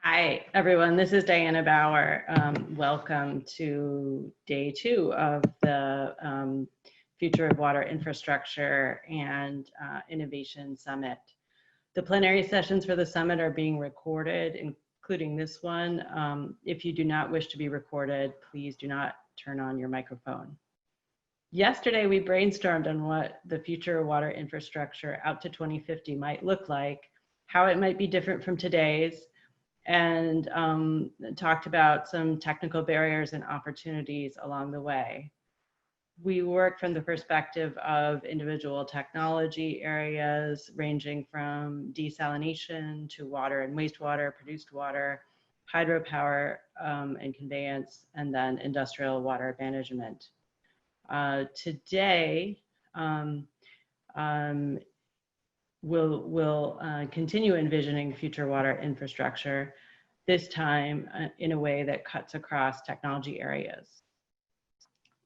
Hi, everyone. This is Diana Bauer. Welcome to day 2 of the Future of Water Infrastructure and Innovation Summit. The plenary sessions for the summit are being recorded, including this one. If you do not wish to be recorded, please do not turn on your microphone. Yesterday, we brainstormed on what the future of water infrastructure out to 2050 might look like, how it might be different from today's, and talked about some technical barriers and opportunities along the way. We work from the perspective of individual technology areas ranging from desalination to water and wastewater, produced water, hydropower and conveyance, and then industrial water management. Today, we'll continue envisioning future water infrastructure, this time in a way that cuts across technology areas.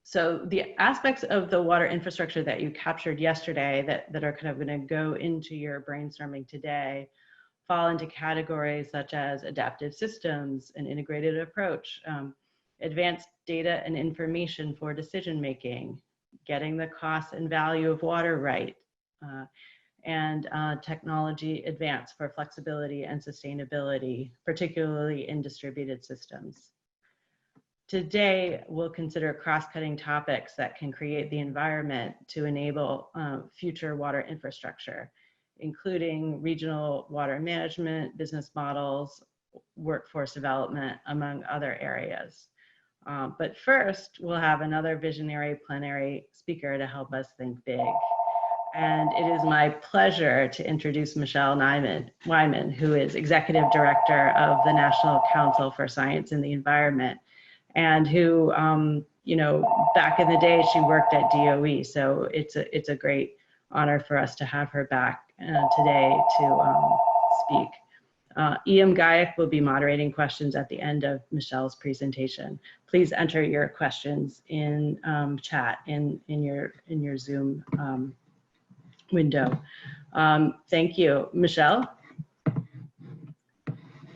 So the aspects of the water infrastructure that you captured yesterday that are kind of going to go into your brainstorming today fall into categories such as adaptive systems, an integrated approach, advanced data and information for decision making, getting the cost and value of water right, and technology advance for flexibility and sustainability, particularly in distributed systems. Today, we'll consider cross-cutting topics that can create the environment to enable future water infrastructure, including regional water management, business models, workforce development, among other areas. But first, we'll have another visionary plenary speaker to help us think big. And it is my pleasure to introduce Michelle Wyman, who is Executive Director of the National Council for Science and the Environment, and who, back in the day, she worked at DOE. So it's a great honor for us to have her back today to speak. E.M. Gayak will be moderating questions at the end of Michelle's presentation. Please enter your questions in chat in your Zoom window. Thank you. Michelle?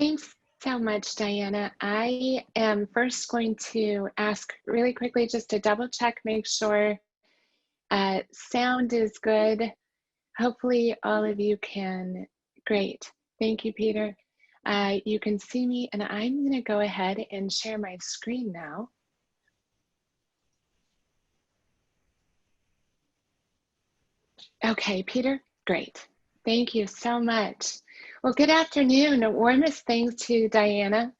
Thanks so much, Diana. I am first going to ask really quickly just to double check, make sure sound is good. Hopefully all of you can. Great. Thank you, Peter. You can see me, and I'm going to go ahead and share my screen now. Okay, Peter, great. Thank you so much. Well, good afternoon. Warmest thanks to Diana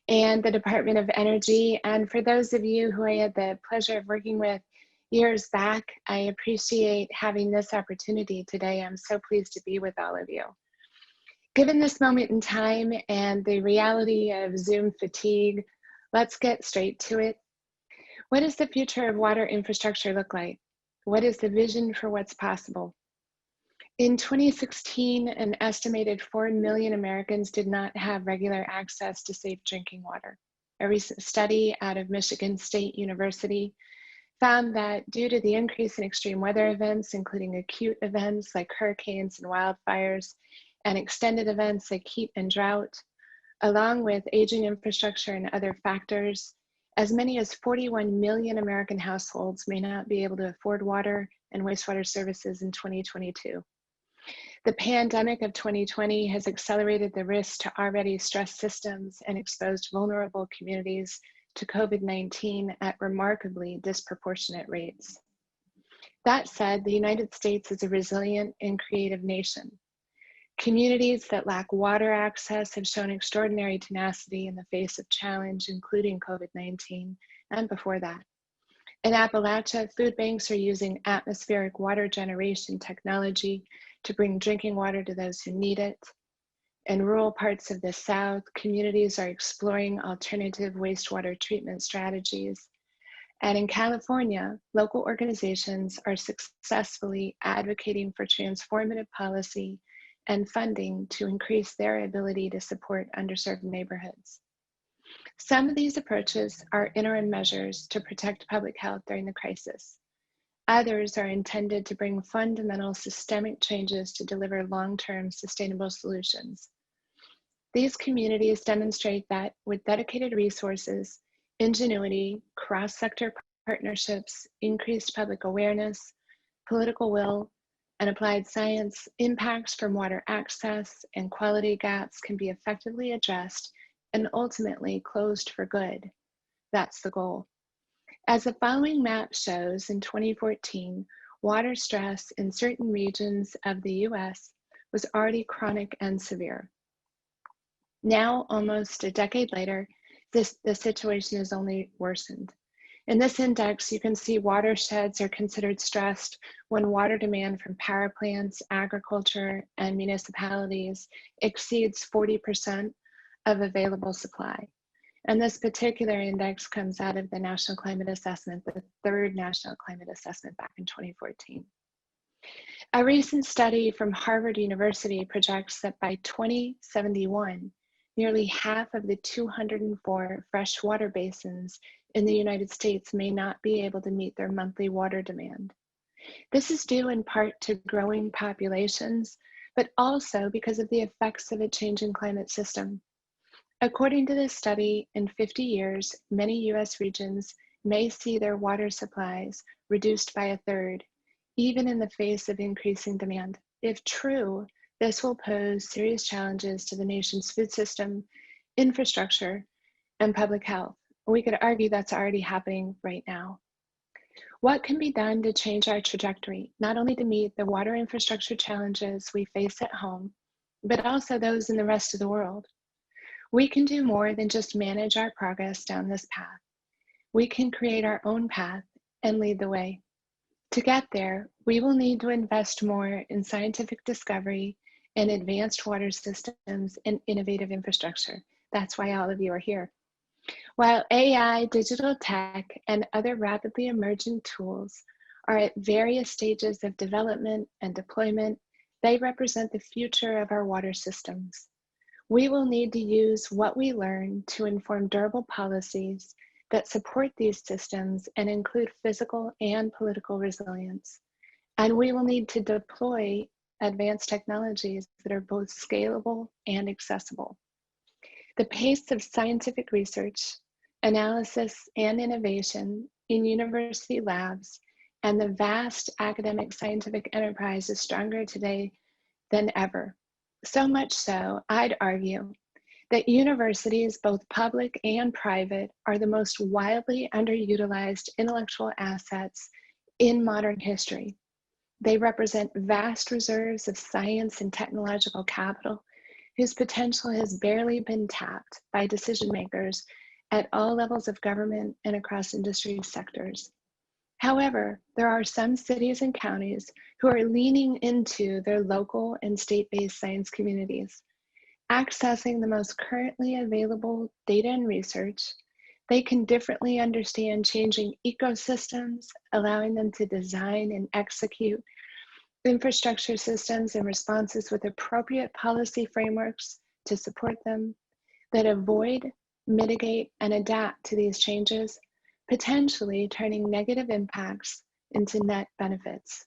and the Department of Energy. And for those of you who I had the pleasure of working with years back, I appreciate having this opportunity today. I'm so pleased to be with all of you. Given this moment in time and the reality of Zoom fatigue, let's get straight to it. What does the future of water infrastructure look like? What is the vision for what's possible? In 2016, an estimated 4 million Americans did not have regular access to safe drinking water. A recent study out of Michigan State University found that due to the increase in extreme weather events, including acute events like hurricanes and wildfires, and extended events like heat and drought, along with aging infrastructure and other factors, as many as 41 million American households may not be able to afford water and wastewater services in 2022. The pandemic of 2020 has accelerated the risk to already stressed systems and exposed vulnerable communities to COVID-19 at remarkably disproportionate rates. That said, the United States is a resilient and creative nation. Communities that lack water access have shown extraordinary tenacity in the face of challenge, including COVID-19 and before that. In Appalachia, food banks are using atmospheric water generation technology to bring drinking water to those who need it. In rural parts of the South, communities are exploring alternative wastewater treatment strategies. And in California, local organizations are successfully advocating for transformative policy and funding to increase their ability to support underserved neighborhoods. Some of these approaches are interim measures to protect public health during the crisis. Others are intended to bring fundamental systemic changes to deliver long-term sustainable solutions. These communities demonstrate that with dedicated resources, ingenuity, cross-sector partnerships, increased public awareness, political will, and applied science, impacts from water access and quality gaps can be effectively addressed and ultimately closed for good. That's the goal. As the following map shows, in 2014, water stress in certain regions of the US was already chronic and severe. Now, almost a decade later, the situation has only worsened. In this index, you can see watersheds are considered stressed when water demand from power plants, agriculture, and municipalities exceeds 40% of available supply. And this particular index comes out of the National Climate Assessment, the third National Climate Assessment back in 2014. A recent study from Harvard University projects that by 2071, nearly half of the 204 freshwater basins in the United States may not be able to meet their monthly water demand. This is due in part to growing populations, but also because of the effects of a changing climate system. According to this study, in 50 years, many US regions may see their water supplies reduced by a third, even in the face of increasing demand. If true, this will pose serious challenges to the nation's food system, infrastructure, and public health. We could argue that's already happening right now. What can be done to change our trajectory, not only to meet the water infrastructure challenges we face at home, but also those in the rest of the world? We can do more than just manage our progress down this path. We can create our own path and lead the way. To get there, we will need to invest more in scientific discovery and advanced water systems and innovative infrastructure. That's why all of you are here. While AI, digital tech, and other rapidly emerging tools are at various stages of development and deployment, they represent the future of our water systems. We will need to use what we learn to inform durable policies that support these systems and include physical and political resilience. And we will need to deploy advanced technologies that are both scalable and accessible. The pace of scientific research, analysis, and innovation in university labs and the vast academic scientific enterprise is stronger today than ever. So much so, I'd argue that universities, both public and private, are the most wildly underutilized intellectual assets in modern history. They represent vast reserves of science and technological capital whose potential has barely been tapped by decision makers at all levels of government and across industry sectors. However, there are some cities and counties who are leaning into their local and state-based science communities. Accessing the most currently available data and research, they can differently understand changing ecosystems, allowing them to design and execute infrastructure systems and responses with appropriate policy frameworks to support them that avoid, mitigate, and adapt to these changes, potentially turning negative impacts into net benefits.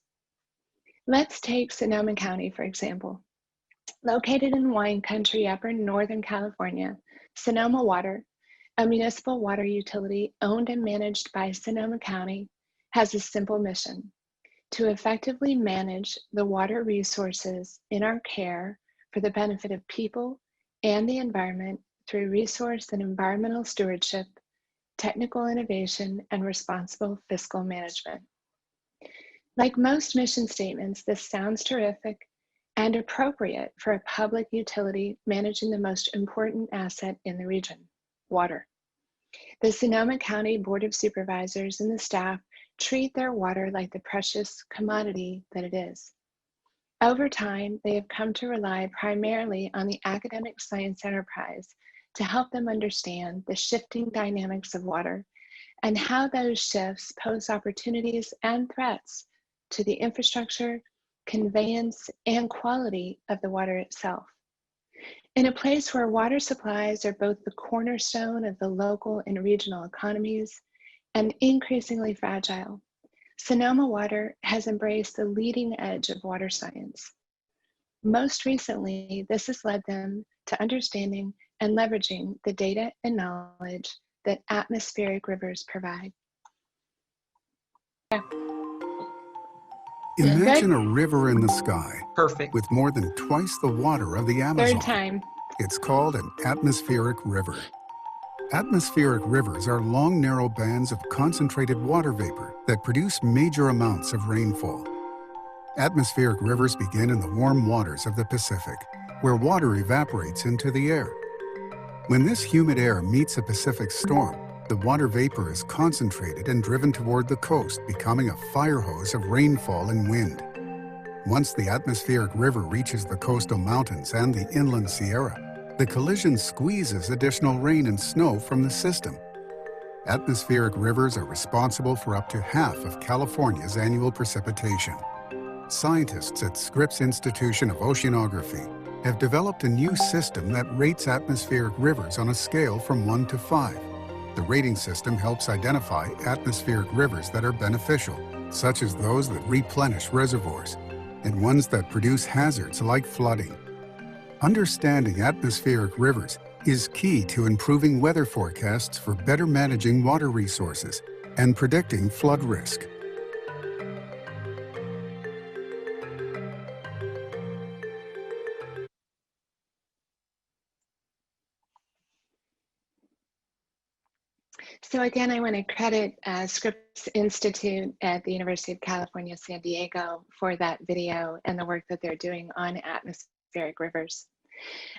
Let's take Sonoma County, for example. Located in wine country, upper Northern California, Sonoma Water, a municipal water utility owned and managed by Sonoma County, has a simple mission: to effectively manage the water resources in our care for the benefit of people and the environment through resource and environmental stewardship, technical innovation, and responsible fiscal management. Like most mission statements, this sounds terrific and appropriate for a public utility managing the most important asset in the region, water. The Sonoma County Board of Supervisors and the staff treat their water like the precious commodity that it is. Over time, they have come to rely primarily on the academic science enterprise to help them understand the shifting dynamics of water and how those shifts pose opportunities and threats to the infrastructure, conveyance, and quality of the water itself. In a place where water supplies are both the cornerstone of the local and regional economies and increasingly fragile, Sonoma Water has embraced the leading edge of water science. Most recently, this has led them to understanding and leveraging the data and knowledge that atmospheric rivers provide. Imagine a river in the sky. Perfect. With more than twice the water of the Amazon. Third time. It's called an atmospheric river. Atmospheric rivers are long, narrow bands of concentrated water vapor that produce major amounts of rainfall. Atmospheric rivers begin in the warm waters of the Pacific, where water evaporates into the air. When this humid air meets a Pacific storm, the water vapor is concentrated and driven toward the coast, becoming a fire hose of rainfall and wind. Once the atmospheric river reaches the coastal mountains and the inland Sierra, the collision squeezes additional rain and snow from the system. Atmospheric rivers are responsible for up to half of California's annual precipitation. Scientists at Scripps Institution of Oceanography have developed a new system that rates atmospheric rivers on a scale from 1 to 5. The rating system helps identify atmospheric rivers that are beneficial, such as those that replenish reservoirs, and ones that produce hazards like flooding. Understanding atmospheric rivers is key to improving weather forecasts for better managing water resources and predicting flood risk. So again, I want to credit Scripps Institute at the University of California, San Diego for that video and the work that they're doing on atmospheric rivers.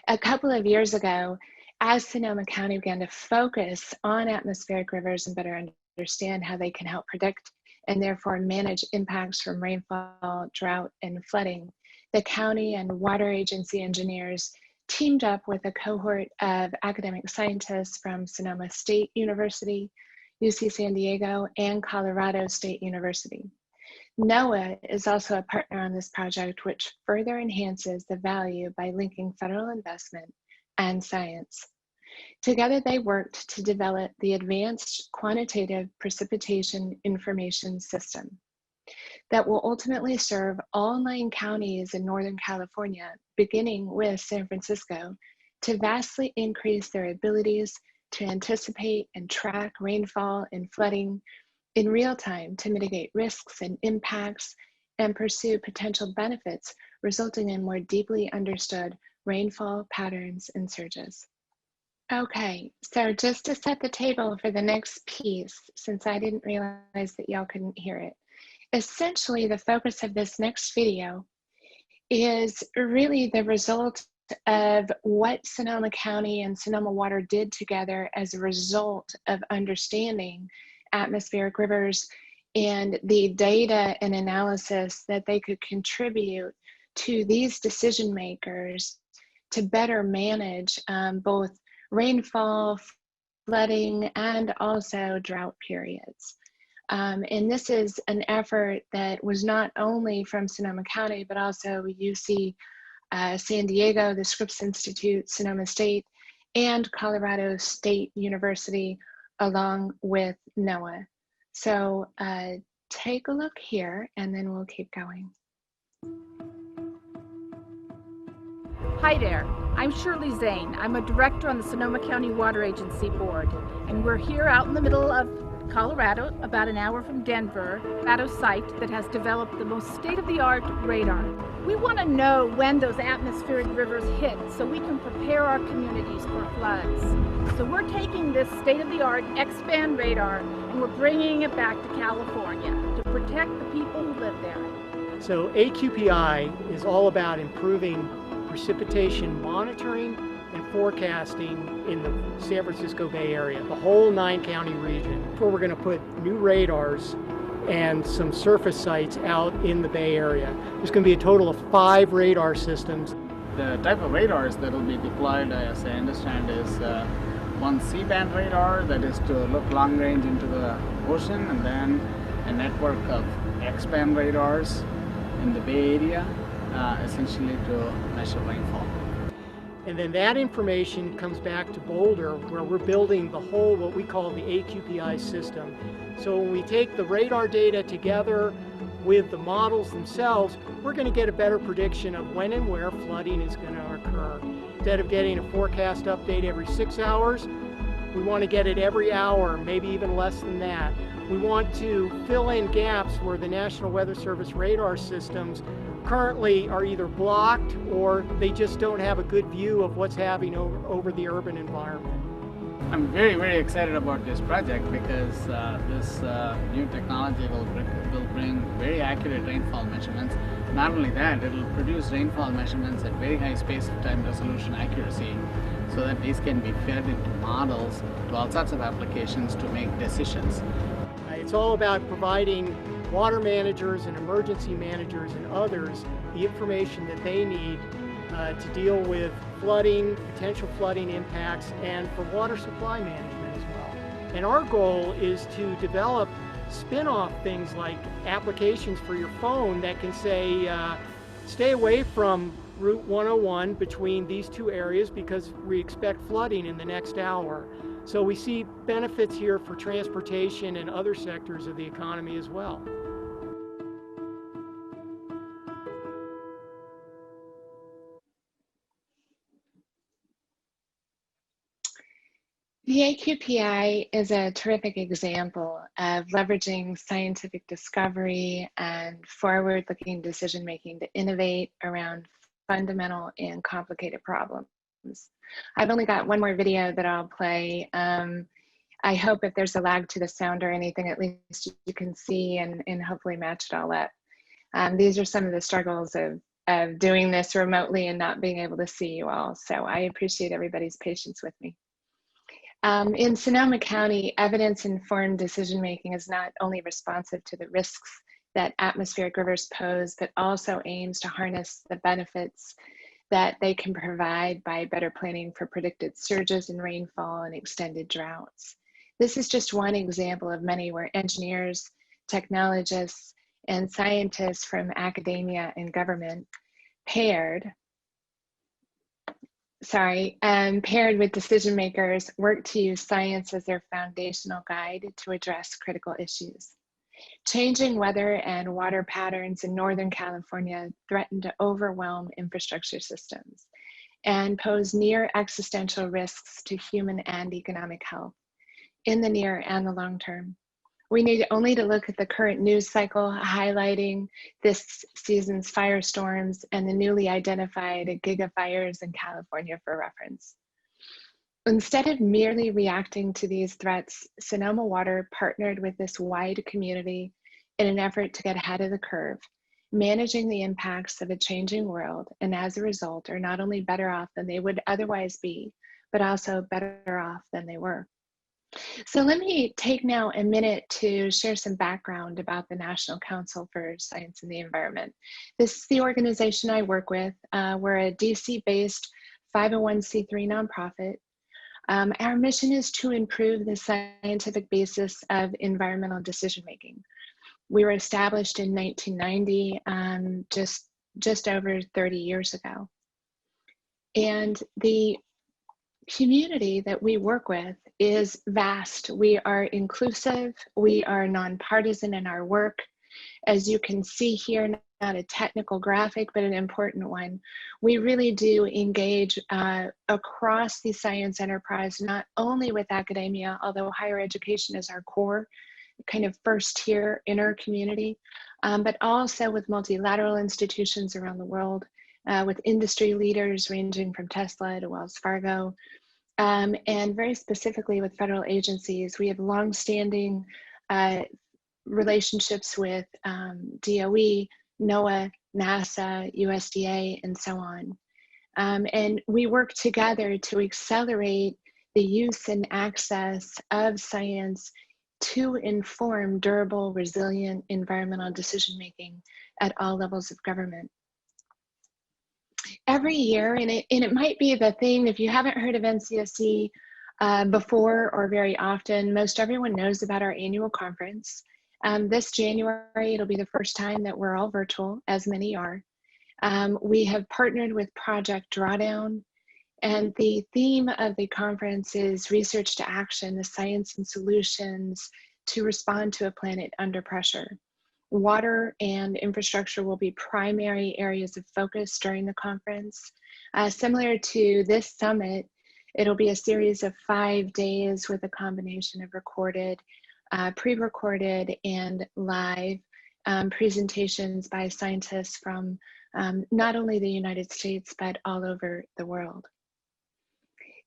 A couple of years ago, as Sonoma County began to focus on atmospheric rivers and better understand how they can help predict and therefore manage impacts from rainfall, drought, and flooding, the county and water agency engineers teamed up with a cohort of academic scientists from Sonoma State University, UC San Diego, and Colorado State University. NOAA is also a partner on this project, which further enhances the value by linking federal investment and science. Together, they worked to develop the Advanced Quantitative Precipitation Information System that will ultimately serve all 9 counties in Northern California, beginning with San Francisco, to vastly increase their abilities to anticipate and track rainfall and flooding in real time to mitigate risks and impacts and pursue potential benefits resulting in more deeply understood rainfall patterns and surges. Okay, so just to set the table for the next piece, since I didn't realize that y'all couldn't hear it, essentially the focus of this next video is really the result of what Sonoma County and Sonoma Water did together as a result of understanding atmospheric rivers and the data and analysis that they could contribute to these decision makers to better manage both rainfall, flooding, and also drought periods. And this is an effort that was not only from Sonoma County, but also UC San Diego, the Scripps Institute, Sonoma State, and Colorado State University, along with NOAA. So take a look here, and then we'll keep going. Hi there, I'm Shirley Zane. I'm a director on the Sonoma County Water Agency Board, and we're here out in the middle of Colorado, about an hour from Denver, at a site that has developed the most state-of-the-art radar. We want to know when those atmospheric rivers hit so we can prepare our communities for floods. So we're taking this state-of-the-art X-band radar and we're bringing it back to California to protect the people who live there. So AQPI is all about improving precipitation monitoring and forecasting in the San Francisco Bay Area, the whole 9-county region, where we're going to put new radars and some surface sites out in the Bay Area. There's going to be a total of 5 radar systems. The type of radars that will be deployed, as I understand, is one C-band radar that is to look long range into the ocean, and then a network of X-band radars in the Bay Area, essentially to measure rainfall. And then that information comes back to Boulder, where we're building the whole, what we call the AQPI system. So when we take the radar data together with the models themselves, we're going to get a better prediction of when and where flooding is going to occur. Instead of getting a forecast update every 6 hours, we want to get it every hour, maybe even less than that. We want to fill in gaps where the National Weather Service radar systems currently are either blocked or they just don't have a good view of what's happening over the urban environment. I'm very, very excited about this project because this new technology will bring very accurate rainfall measurements. Not only that, it will produce rainfall measurements at very high space-time resolution accuracy so that these can be fed into models to all sorts of applications to make decisions. It's all about providing water managers and emergency managers and others the information that they need to deal with flooding, potential flooding impacts, and for water supply management as well. And our goal is to develop spin-off things like applications for your phone that can say, stay away from Route 101 between these two areas because we expect flooding in the next hour. So we see benefits here for transportation and other sectors of the economy as well. The AQPI is a terrific example of leveraging scientific discovery and forward-looking decision-making to innovate around fundamental and complicated problems. I've only got one more video that I'll play. I hope if there's a lag to the sound or anything, at least you can see and hopefully match it all up. These are some of the struggles of doing this remotely and not being able to see you all. So I appreciate everybody's patience with me. In Sonoma County, evidence-informed decision-making is not only responsive to the risks that atmospheric rivers pose, but also aims to harness the benefits that they can provide by better planning for predicted surges in rainfall and extended droughts. This is just one example of many where engineers, technologists, and scientists from academia and government paired with decision makers work to use science as their foundational guide to address critical issues. Changing weather and water patterns in Northern California threaten to overwhelm infrastructure systems and pose near existential risks to human and economic health in the near and the long term. We need only to look at the current news cycle highlighting this season's firestorms and the newly identified gigafires in California for reference. Instead of merely reacting to these threats, Sonoma Water partnered with this wide community in an effort to get ahead of the curve, managing the impacts of a changing world, and as a result are not only better off than they would otherwise be, but also better off than they were. So let me take now a minute to share some background about the National Council for Science and the Environment. This is the organization I work with. We're a DC-based 501c3 nonprofit. Our mission is to improve the scientific basis of environmental decision-making. We were established in 1990, just over 30 years ago. And the community that we work with is vast. We are inclusive, we are nonpartisan in our work. As you can see here, not a technical graphic, but an important one. We really do engage across the science enterprise, not only with academia, although higher education is our core, kind of first tier in our community, but also with multilateral institutions around the world, with industry leaders ranging from Tesla to Wells Fargo, and very specifically with federal agencies. We have longstanding relationships with DOE, NOAA, NASA, USDA, and so on. And we work together to accelerate the use and access of science to inform durable, resilient environmental decision-making at all levels of government. Every year, and it might be the thing, if you haven't heard of NCSC before or very often, most everyone knows about our annual conference. This January, it'll be the first time that we're all virtual, as many are. We have partnered with Project Drawdown, and the theme of the conference is Research to Action, the Science and Solutions to Respond to a Planet Under Pressure. Water and infrastructure will be primary areas of focus during the conference. Similar to this summit, it'll be a series of 5 days with a combination of recorded, pre-recorded, and live presentations by scientists from not only the United States, but all over the world.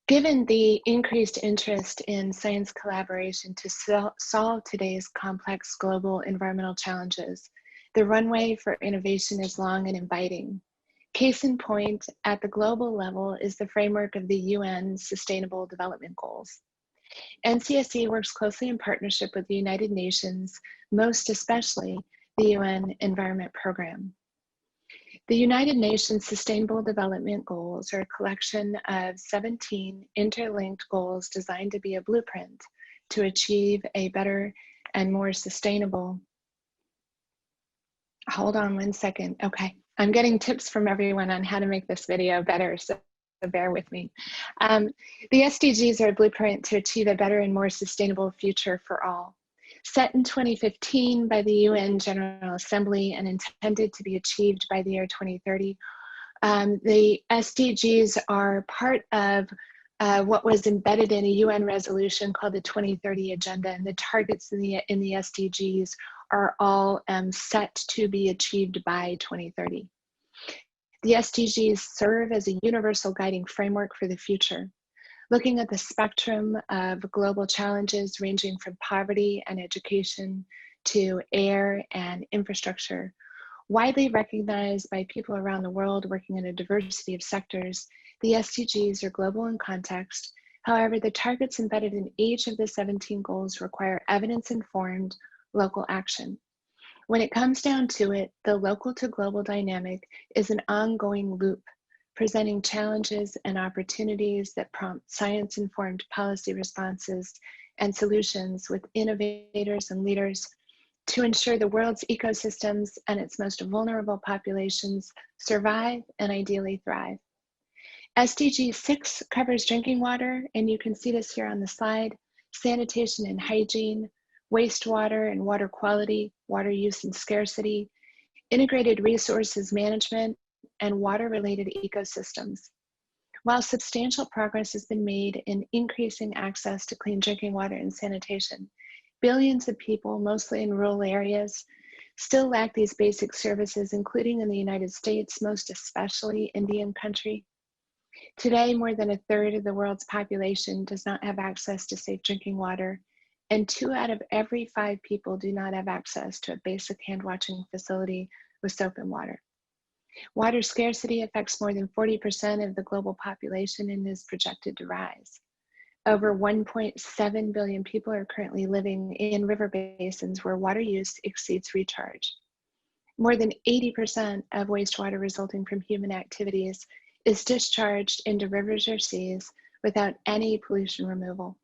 Given the increased interest in science collaboration to solve today's complex global environmental challenges, the runway for innovation is long and inviting. Case in point, at the global level is the framework of the UN Sustainable Development Goals. NCSE works closely in partnership with the United Nations, most especially the UN Environment Program. The United Nations Sustainable Development Goals are a collection of 17 interlinked goals designed to be a blueprint to achieve a better and more sustainable. Hold on one second. Okay, I'm getting tips from everyone on how to make this video better, so bear with me. The SDGs are a blueprint to achieve a better and more sustainable future for all. Set in 2015 by the UN General Assembly and intended to be achieved by the year 2030, the SDGs are part of what was embedded in a UN resolution called the 2030 Agenda, and the targets in the SDGs are all set to be achieved by 2030. The SDGs serve as a universal guiding framework for the future, looking at the spectrum of global challenges ranging from poverty and education to air and infrastructure. Widely recognized by people around the world working in a diversity of sectors, the SDGs are global in context. However, the targets embedded in each of the 17 goals require evidence-informed local action. When it comes down to it, the local to global dynamic is an ongoing loop, presenting challenges and opportunities that prompt science-informed policy responses and solutions with innovators and leaders to ensure the world's ecosystems and its most vulnerable populations survive and ideally thrive. SDG 6 covers drinking water, and you can see this here on the slide, sanitation and hygiene, wastewater and water quality, water use and scarcity, integrated resources management, and water-related ecosystems. While substantial progress has been made in increasing access to clean drinking water and sanitation, billions of people, mostly in rural areas, still lack these basic services, including in the United States, most especially Indian country. Today, more than a third of the world's population does not have access to safe drinking water, and 2 out of every 5 people do not have access to a basic hand-washing facility with soap and water. Water scarcity affects more than 40% of the global population and is projected to rise. Over 1.7 billion people are currently living in river basins where water use exceeds recharge. More than 80% of wastewater resulting from human activities is discharged into rivers or seas without any pollution removal.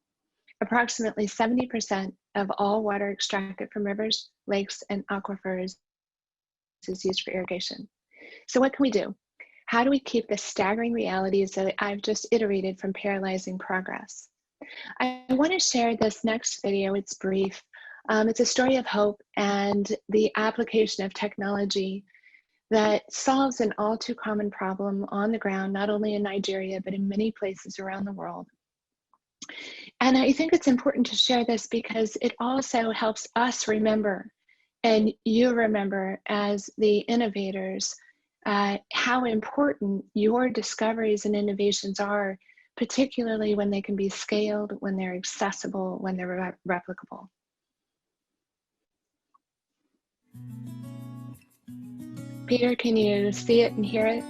Approximately 70% of all water extracted from rivers, lakes, and aquifers is used for irrigation. So what can we do? How do we keep the staggering realities that I've just iterated from paralyzing progress? I want to share this next video. It's brief. It's a story of hope and the application of technology that solves an all too common problem on the ground, not only in Nigeria, but in many places around the world. And I think it's important to share this because it also helps us remember, and you remember as the innovators, how important your discoveries and innovations are, particularly when they can be scaled, when they're accessible, when they're replicable. Peter, can you see it and hear it?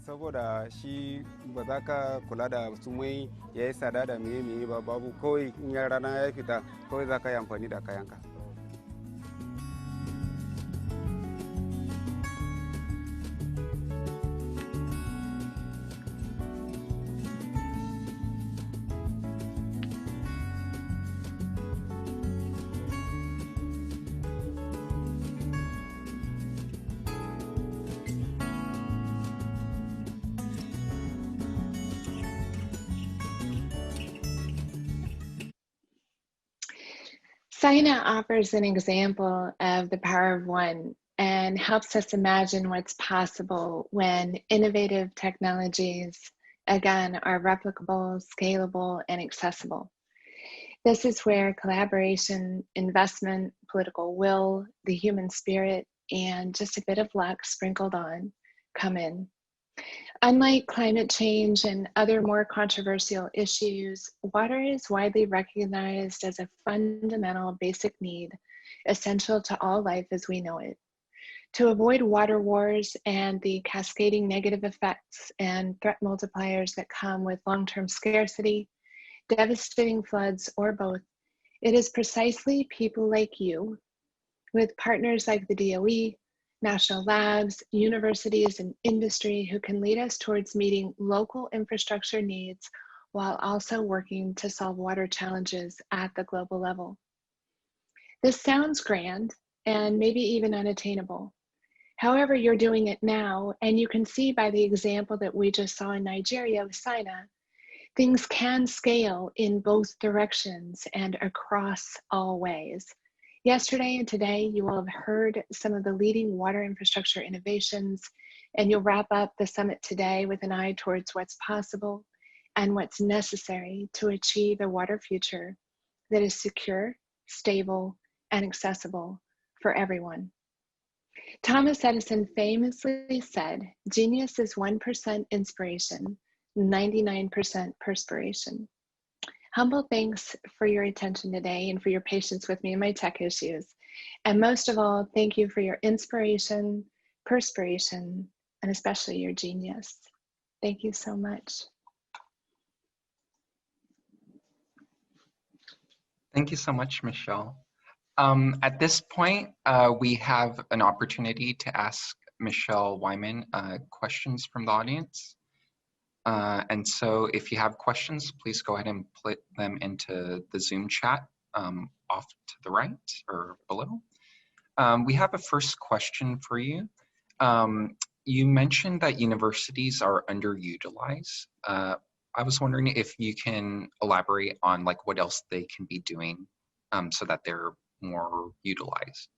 saboda shi ba za ka kula da su mai ya yi tsada da meye ba, babu, kawai in rana ya fita kawai za ka yi amfani da kayanka. Saina offers an example of the power of one and helps us imagine what's possible when innovative technologies, again, are replicable, scalable, and accessible. This is where collaboration, investment, political will, the human spirit, and just a bit of luck sprinkled on come in. Unlike climate change and other more controversial issues, water is widely recognized as a fundamental basic need, essential to all life as we know it. To avoid water wars and the cascading negative effects and threat multipliers that come with long-term scarcity, devastating floods, or both, it is precisely people like you, with partners like the DOE, national labs, universities, and industry who can lead us towards meeting local infrastructure needs while also working to solve water challenges at the global level. This sounds grand and maybe even unattainable. However, you're doing it now, and you can see by the example that we just saw in Nigeria with Saina, things can scale in both directions and across all ways. Yesterday and today, you will have heard some of the leading water infrastructure innovations, and you'll wrap up the summit today with an eye towards what's possible and what's necessary to achieve a water future that is secure, stable, and accessible for everyone. Thomas Edison famously said, "Genius is 1% inspiration, 99% perspiration." Humble thanks for your attention today and for your patience with me and my tech issues. And most of all, thank you for your inspiration, perspiration, and especially your genius. Thank you so much. Thank you so much, Michelle. At this point, we have an opportunity to ask Michelle Wyman questions from the audience. And so if you have questions, please go ahead and put them into the Zoom chat off to the right or below. We have a first question for you. You mentioned that universities are underutilized. I was wondering if you can elaborate on like what else they can be doing so that they're more utilized.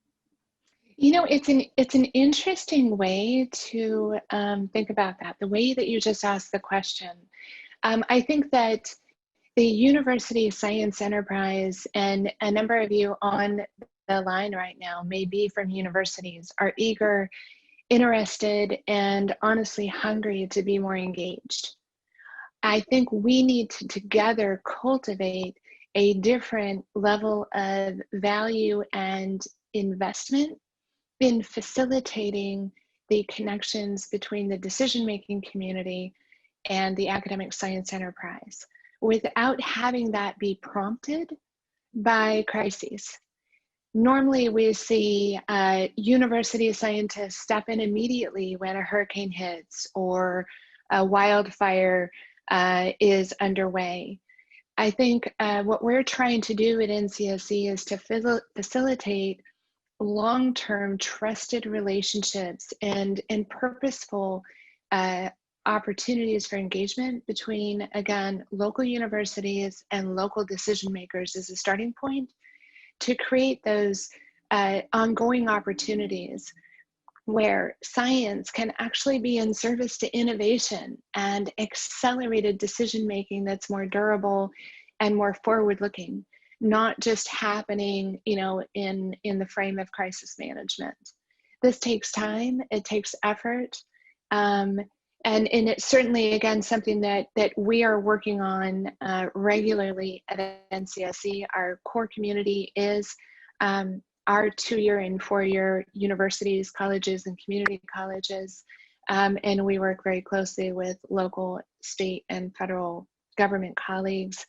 You know, it's an interesting way to think about that, the way that you just asked the question. I think that the university science enterprise, and a number of you on the line right now may be from universities, are eager, interested, and honestly hungry to be more engaged. I think we need to together cultivate a different level of value and investment in facilitating the connections between the decision-making community and the academic science enterprise without having that be prompted by crises. Normally we see university scientists step in immediately when a hurricane hits or a wildfire is underway. I think what we're trying to do at NCSC is to facilitate long-term trusted relationships and purposeful opportunities for engagement between, again, local universities and local decision makers as a starting point to create those ongoing opportunities where science can actually be in service to innovation and accelerated decision making that's more durable and more forward-looking, not just happening, you know, in the frame of crisis management. This takes time, it takes effort, and it's certainly, again, something that we are working on regularly at NCSE. Our core community is our 2-year and 4-year universities, colleges, and community colleges. And we work very closely with local, state, and federal government colleagues,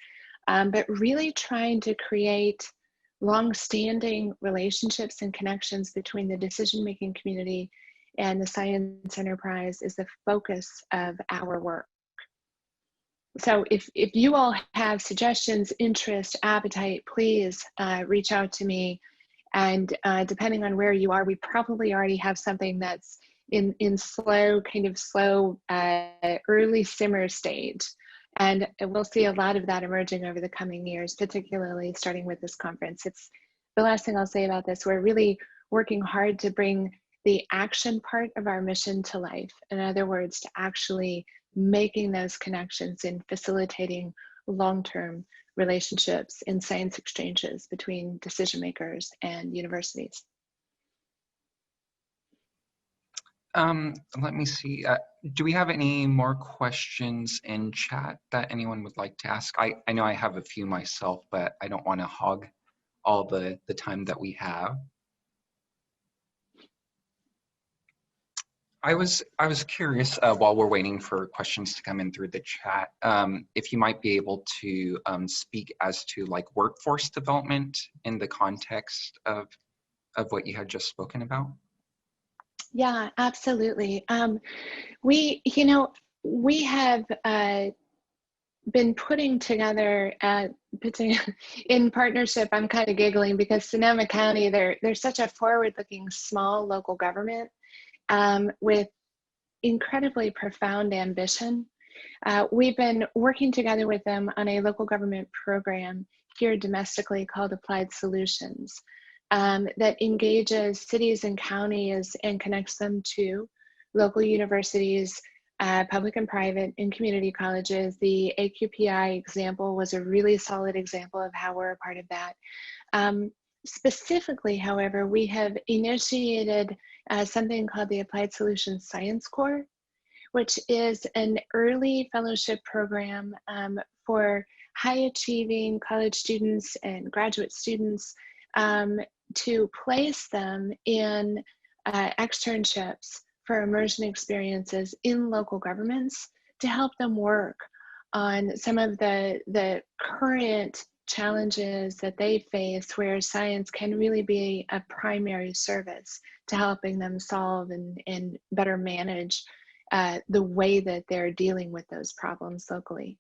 but really trying to create long-standing relationships and connections between the decision-making community and the science enterprise is the focus of our work. So if you all have suggestions, interest, appetite, please reach out to me. And depending on where you are, we probably already have something that's in slow, early simmer stage. And we'll see a lot of that emerging over the coming years, particularly starting with this conference. It's the last thing I'll say about this. We're really working hard to bring the action part of our mission to life. In other words, to actually making those connections and facilitating long-term relationships in science exchanges between decision makers and universities. Let me see. Do we have any more questions in chat that anyone would like to ask? I know I have a few myself, but I don't want to hog all the time that we have. I was curious while we're waiting for questions to come in through the chat, if you might be able to speak as to like workforce development in the context of what you had just spoken about. Yeah, absolutely. We have been putting together in partnership. I'm kind of giggling because Sonoma County, they're such a forward-looking small local government with incredibly profound ambition. We've been working together with them on a local government program here domestically called Applied Solutions that engages cities and counties and connects them to local universities, public and private, and community colleges. The AQPI example was a really solid example of how we're a part of that. Specifically, however, we have initiated something called the Applied Solutions Science Corps, which is an early fellowship program for high achieving college students and graduate students to place them in externships for immersion experiences in local governments to help them work on some of the current challenges that they face where science can really be a primary service to helping them solve and better manage the way that they're dealing with those problems locally.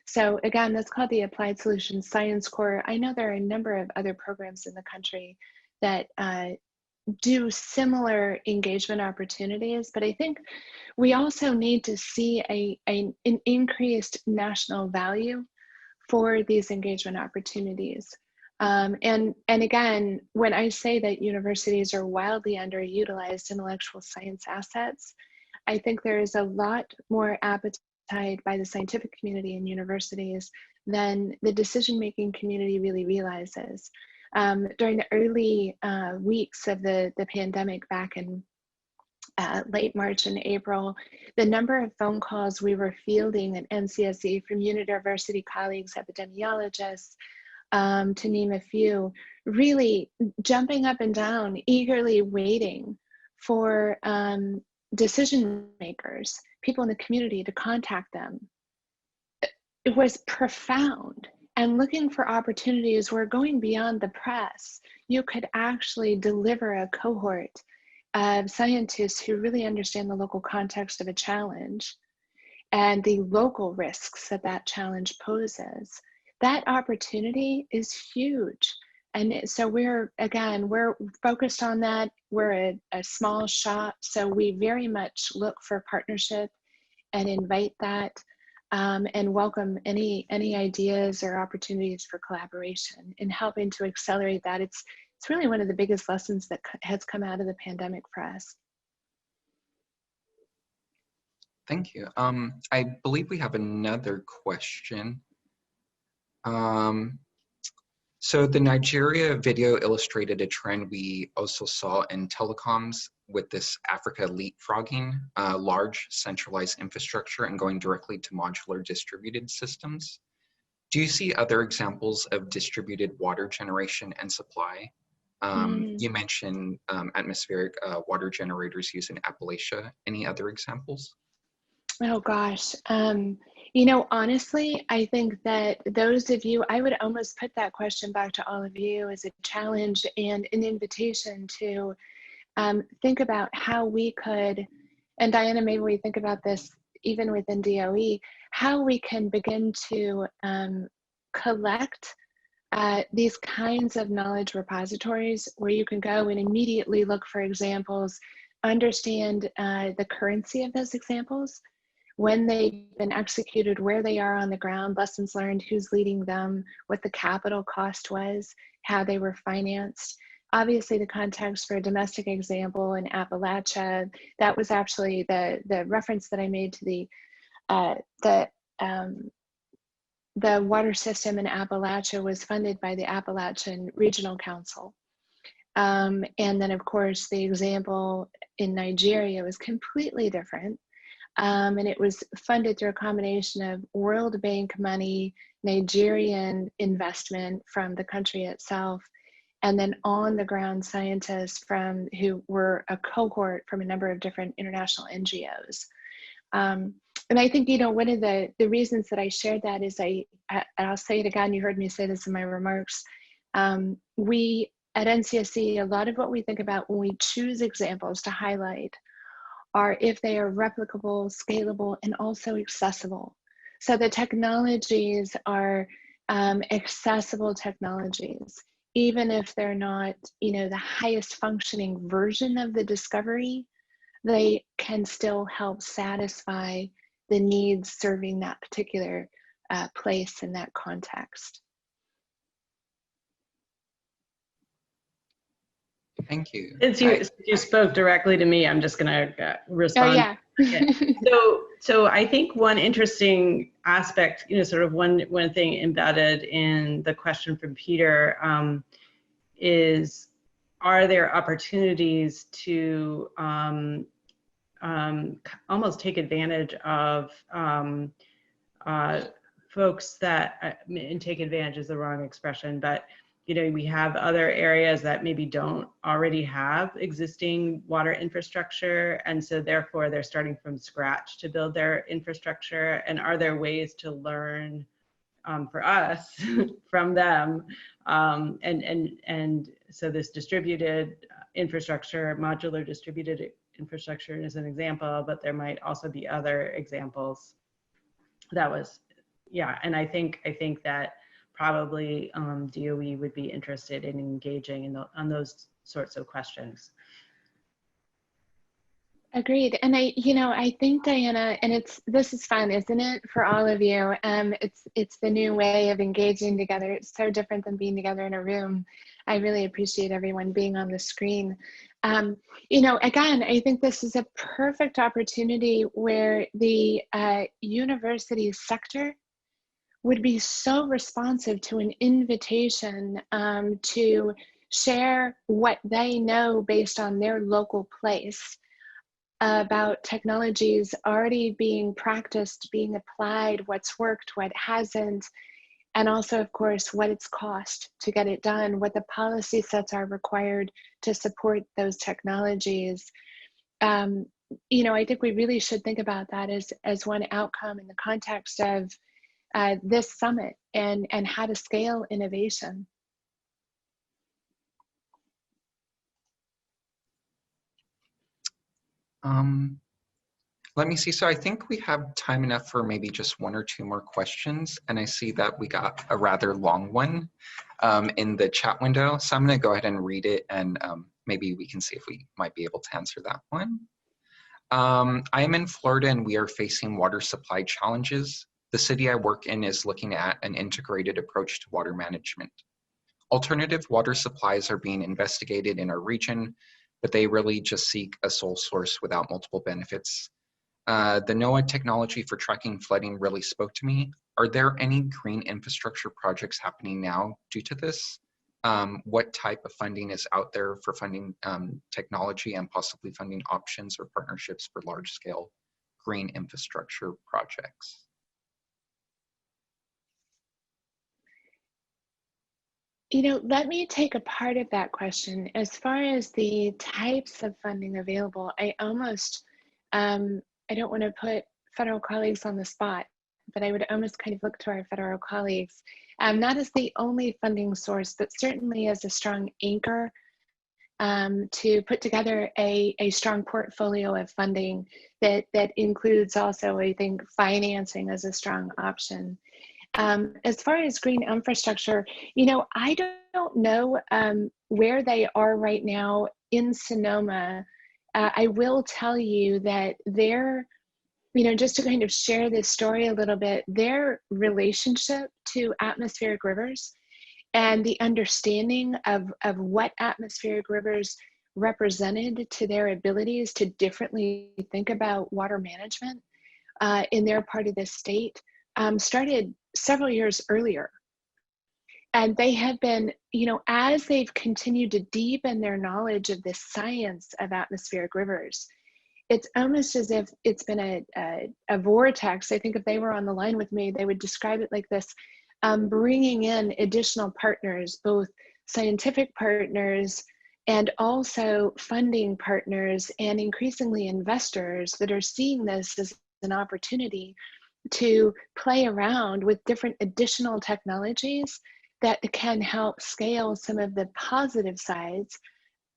So again, that's called the Applied Solutions Science Corps. I know there are a number of other programs in the country that do similar engagement opportunities, but I think we also need to see an increased national value for these engagement opportunities. And again, when I say that universities are wildly underutilized intellectual science assets, I think there is a lot more appetite by the scientific community and universities than the decision-making community really realizes. During the early weeks of the pandemic back in late March and April, the number of phone calls we were fielding at NCSE from university colleagues, epidemiologists, to name a few, really jumping up and down, eagerly waiting for decision makers, people in the community to contact them. It was profound. And looking for opportunities where going beyond the press, you could actually deliver a cohort of scientists who really understand the local context of a challenge and the local risks that that challenge poses. That opportunity is huge. so we're focused on that. We're a small shop, so we very much look for partnership and invite that, and welcome any ideas or opportunities for collaboration in helping to accelerate that. It's really one of the biggest lessons that has come out of the pandemic for us. Thank you. I believe we have another question. So the Nigeria video illustrated a trend we also saw in telecoms with this Africa leapfrogging large centralized infrastructure and going directly to modular distributed systems. Do you see other examples of distributed water generation and supply? You mentioned atmospheric water generators used in Appalachia. Any other examples? Oh gosh, you know, honestly, I think that those of you, I would almost put that question back to all of you as a challenge and an invitation to think about how we could, and Diana, maybe we think about this even within DOE, how we can begin to collect these kinds of knowledge repositories where you can go and immediately look for examples, understand the currency of those examples, when they've been executed, where they are on the ground, lessons learned, who's leading them, what the capital cost was, how they were financed. Obviously, the context for a domestic example in Appalachia, that was actually the reference that I made to the water system in Appalachia was funded by the Appalachian Regional Council. And then, of course, the example in Nigeria was completely different. And it was funded through a combination of World Bank money, Nigerian investment from the country itself, and then on the ground scientists who were a cohort from a number of different international NGOs. And I think, you know, one of the reasons that I shared that is I'll say it again, you heard me say this in my remarks, we at NCSC, a lot of what we think about when we choose examples to highlight are if they are replicable, scalable, and also accessible. So the technologies are accessible technologies, even if they're not, you know, the highest functioning version of the discovery, they can still help satisfy the needs serving that particular place in that context. Thank you. Since you spoke directly to me, I'm just going to respond. Oh, yeah. So I think one interesting aspect, you know, sort of one thing embedded in the question from Peter is, are there opportunities to almost take advantage of folks that, and take advantage is the wrong expression, but you know, we have other areas that maybe don't already have existing water infrastructure, and so therefore they're starting from scratch to build their infrastructure. And are there ways to learn for us from them? And so this distributed infrastructure, modular distributed infrastructure is an example, but there might also be other examples. That was, yeah, and I think that probably DOE would be interested in engaging on those sorts of questions. Agreed. And I think, Diana, and this is fun, isn't it, for all of you? It's the new way of engaging together. It's so different than being together in a room. I really appreciate everyone being on the screen. You know, again, I think this is a perfect opportunity where the university sector would be so responsive to an invitation to share what they know based on their local place about technologies already being practiced, being applied, what's worked, what hasn't, and also, of course, what it's cost to get it done, what the policy sets are required to support those technologies. You know, I think we really should think about that as one outcome in the context of this summit and how to scale innovation. Let me see. So I think we have time enough for maybe just one or two more questions. And I see that we got a rather long one in the chat window. So I'm going to go ahead and read it, and maybe we can see if we might be able to answer that one. I am in Florida and we are facing water supply challenges. The city I work in is looking at an integrated approach to water management. Alternative water supplies are being investigated in our region, but they really just seek a sole source without multiple benefits. The NOAA technology for tracking flooding really spoke to me. Are there any green infrastructure projects happening now due to this? What type of funding is out there for funding technology and possibly funding options or partnerships for large scale green infrastructure projects? You know, let me take a part of that question. As far as the types of funding available, I almost, I don't want to put federal colleagues on the spot, but I would almost kind of look to our federal colleagues, not as the only funding source, but certainly as a strong anchor to put together a strong portfolio of funding that includes also, I think, financing as a strong option. As far as green infrastructure, you know, I don't know where they are right now in Sonoma. I will tell you that their, you know, just to kind of share this story a little bit, their relationship to atmospheric rivers and the understanding of what atmospheric rivers represented to their abilities to differently think about water management in their part of the state started several years earlier. And they have been, you know, as they've continued to deepen their knowledge of the science of atmospheric rivers, it's almost as if it's been a vortex. I think if they were on the line with me, they would describe it like this, bringing in additional partners, both scientific partners and also funding partners, and increasingly investors that are seeing this as an opportunity to play around with different additional technologies that can help scale some of the positive sides.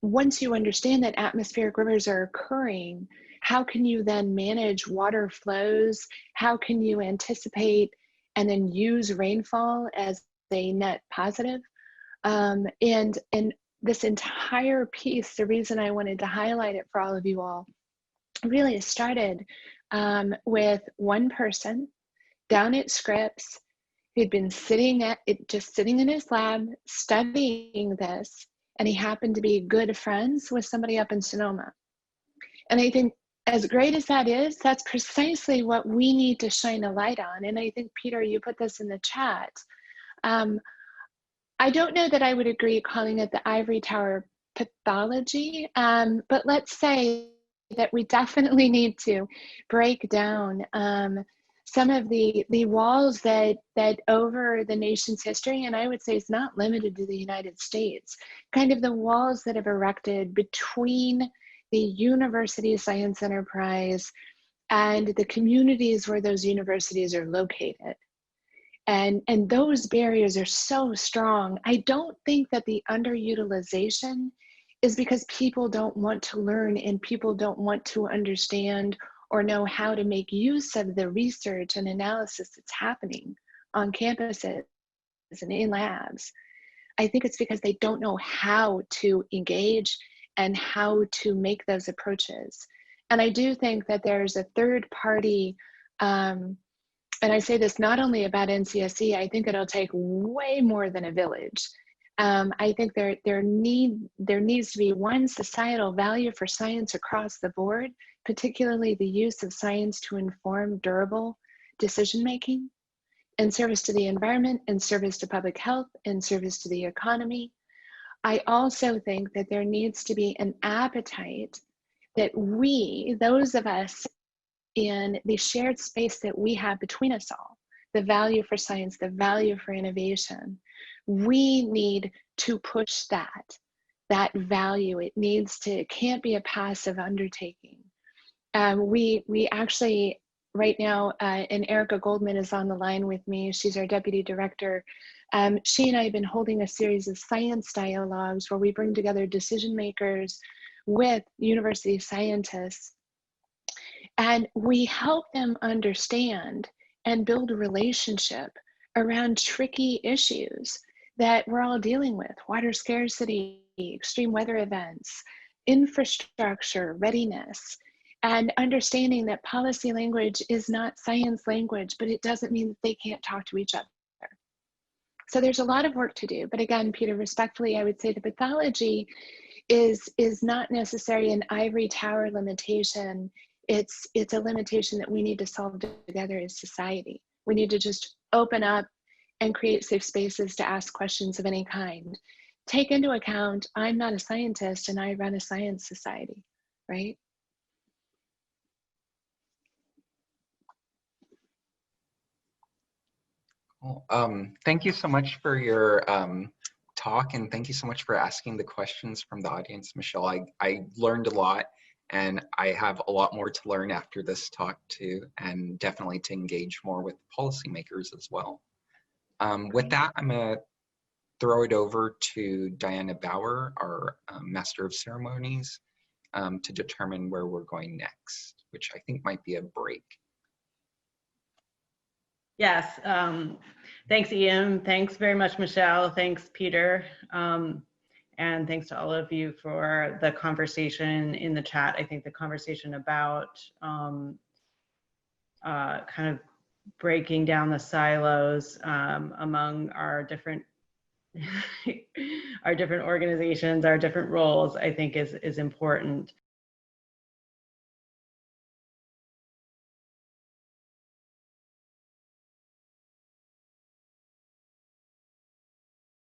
Once you understand that atmospheric rivers are occurring, how can you then manage water flows? How can you anticipate and then use rainfall as a net positive? And this entire piece, the reason I wanted to highlight it for all of you all, really started with one person down at Scripps who'd been sitting in his lab studying this, and he happened to be good friends with somebody up in Sonoma. And I think as great as that is, that's precisely what we need to shine a light on. And I think, Peter, you put this in the chat. I don't know that I would agree calling it the ivory tower pathology, but let's say that we definitely need to break down some of the walls that over the nation's history, and I would say it's not limited to the United States, kind of the walls that have erected between the university science enterprise and the communities where those universities are located. And those barriers are so strong. I don't think that the underutilization is because people don't want to learn and people don't want to understand or know how to make use of the research and analysis that's happening on campuses and in labs. I think it's because they don't know how to engage and how to make those approaches. And I do think that there's a third party, and I say this not only about NCSE, I think it'll take way more than a village. I think there needs to be one societal value for science across the board, particularly the use of science to inform durable decision-making in service to the environment, in service to public health, in service to the economy. I also think that there needs to be an appetite that we, those of us in the shared space that we have between us all, the value for science, the value for innovation, we need to push that value. It can't be a passive undertaking. We actually, right now, and Erica Goldman is on the line with me. She's our deputy director. She and I have been holding a series of science dialogues where we bring together decision makers with university scientists. And we help them understand and build a relationship around tricky issues that we're all dealing with: water scarcity, extreme weather events, infrastructure, readiness, and understanding that policy language is not science language, but it doesn't mean that they can't talk to each other. So there's a lot of work to do. But again, Peter, respectfully, I would say the pathology is not necessarily an ivory tower limitation. It's a limitation that we need to solve together as society. We need to just open up and create safe spaces to ask questions of any kind. Take into account, I'm not a scientist and I run a science society, right? Well, thank you so much for your talk, and thank you so much for asking the questions from the audience, Michelle. I learned a lot, and I have a lot more to learn after this talk too, and definitely to engage more with policymakers as well. With that, I'm gonna throw it over to Diana Bauer, our Master of Ceremonies, to determine where we're going next, which I think might be a break. Yes, thanks Ian. Thanks very much, Michelle. Thanks, Peter. And thanks to all of you for the conversation in the chat. I think the conversation about kind of breaking down the silos among our different our different organizations, our different roles, I think is important.